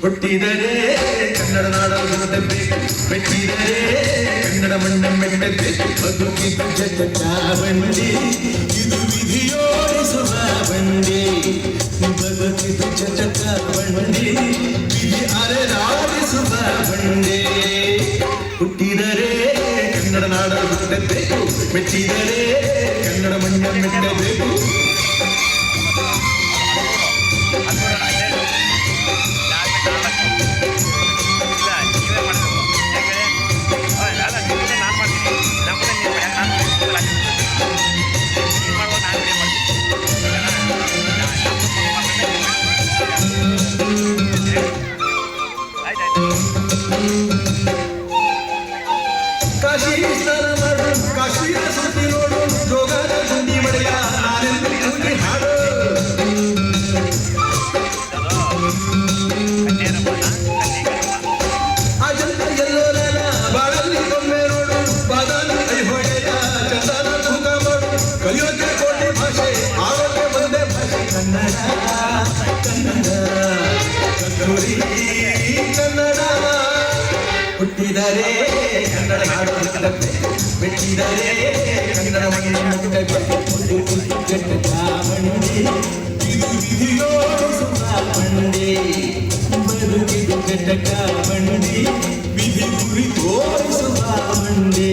ಹುಟ್ಟಿದರೆ ಕನ್ನಡ ನಾಡಲು ಮೆಟ್ಟಿದರೆ ಕನ್ನಡ ಮಣ್ಣ ಮೆಟ್ಟಬೇಕು ಬದುಕಿದು ಜಗತ್ತ ಬಂಡಿ ಇದು ವಿಧಿಯೋಡಿಸುವ ಬಂಡಿ ಬದುಕಿದು ಜಗತ್ತ ಬಂಡಿ ವಿಧಿ ಅರೆದಾಡಿಸುವ ಬಂಡಿ ಹುಟ್ಟಿದರೆ ಕನ್ನಡ ನಾಡಲು ಮೆಟ್ಟಬೇಕು ಮೆಟ್ಟಿದರೆ ಕನ್ನಡ ಮಣ್ಣ ಮೆಟ್ಟಬೇಕು ಕಾಶಿಯ ಸುದ್ದಿ ನೋಡು ಜೋಗದ ಗುಂಡಿ ಮಳೆಯ ನಾನೆಂದು ಕೂಗಿ ಹಾಡು ಅಜಂತ ಎಲ್ಲೋರನ ಬಾಳಲ್ಲಿ ಒಮ್ಮೆ ನೋಡು ಬಾದಾಮಿ ಐಹೊಳೆಯ ಚಂದನ ತೂಕ ಮಾಡು ಕಲಿಯೋಕೆ ಕೋಟಿ ಭಾಷೆ ಆರೋಗ್ಯ ಒಂದೇ ಭಾಷೆ ಕನ್ನಡ ಕನ್ನಡ ಕಸ್ತೂರಿ ಕನ್ನಡ ಹುಟ್ಟಿದರೆ ಕನ್ನಡ ನಾಡು ಮೆಟ್ಟಿದರೆ ಕನ್ನಡ ಮಣ್ಣ ಚಾಮಂಡಿ ಇದು ವಿಧಿಯೋಡಿಸುವ ಬಂಡಿ ಬದುಕಿದು ಕೆಟ್ಟ ಬಂಡಿ ವಿಧಿ ಗುರಿ ತೋರಿಸುವ ಬಂಡಿ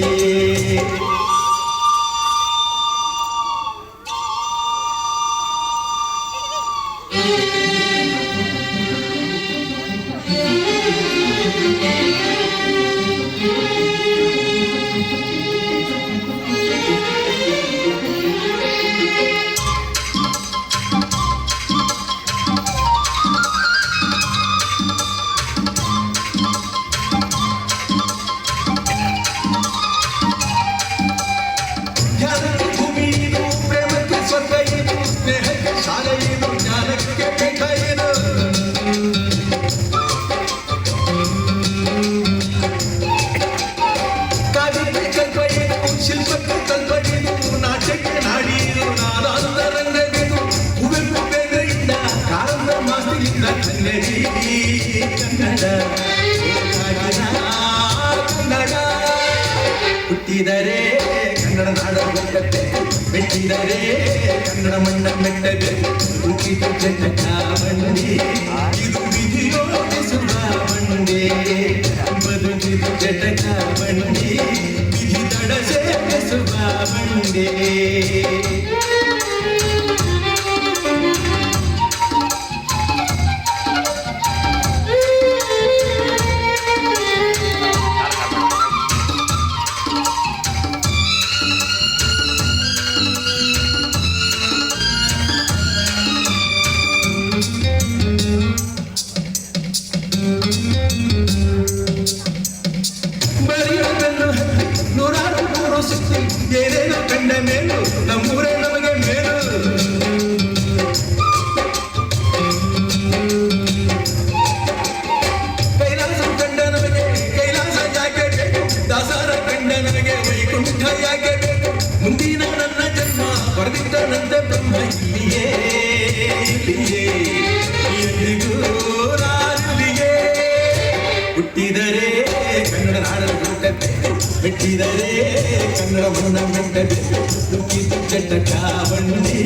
ಶಿಲ್ಪಕ್ಕೆ ಕಲ್ಪಡಿದು ನಾಟ್ಯಕ್ಕೆ ನಾಡಿದು ನಾದಾಂದ ರಂಗವಿದು ಹೂವೆಂಪು ಬೇಗರಿಂದ ಕಾರಂದ ಮಾಸ್ತಿಯಿಂದ ಕನ್ನಡಿ ಕನ್ನಡ ಕನ್ನಡ ಹುಟ್ಟಿದರೆ ಕನ್ನಡ ನಾಡ ಬೆಟ್ಟತೆ ಮೆಟ್ಟಿದರೆ ಕನ್ನಡ ಮಣ್ಣ ಮೆಟ್ಟದೆ ಹುಟ್ಟಿದು ಜಗತ್ತ ಬಂಡಿ ಇದು ವಿಧಿಯೋಡಿಸುವ ಬಂಡಿ ಬದುಕಿದು ಜಗತ್ತ ಬಂಡಿ ವಿಧಿ ತಡಸೇಸುವ ಬಂಡಿ ಏನೇನು ಕಂಡ ಮೇಲು ನಮ್ಮೂರೇ ನಮಗೆ ಮೇಲು ಕೈಲಾಸ ಕಂಡ ನಮಗೆ ಕೈಲಾಸ ಯಾಕೆ ಬೇಕು ದಾಸರ ಕಂಡ ನನಗೆ ವೈಕುಂಠ ಯಾಕೆ ಬೇಕು ಮುಂದಿನ ನನ್ನ ಜನ್ಮ ಬರೆದಿದ್ದನಂತೆ ಬ್ರಹ್ಮ ಇಲ್ಲಿಯೇ ಇಲ್ಲಿಯೇ ಎಂದಿಗೂ ರಾಜುವಿಗೆ ಹುಟ್ಟಿದರೆ ಕನ್ನಡ ನಾಡಲು ಮೆಟ್ಟಿದರೆ ಕನ್ನಡ ಮಣ್ಣ ಮೆಟ್ಟದೆ ದುಃಖಿತು ಚಟ ಬಂಡಿ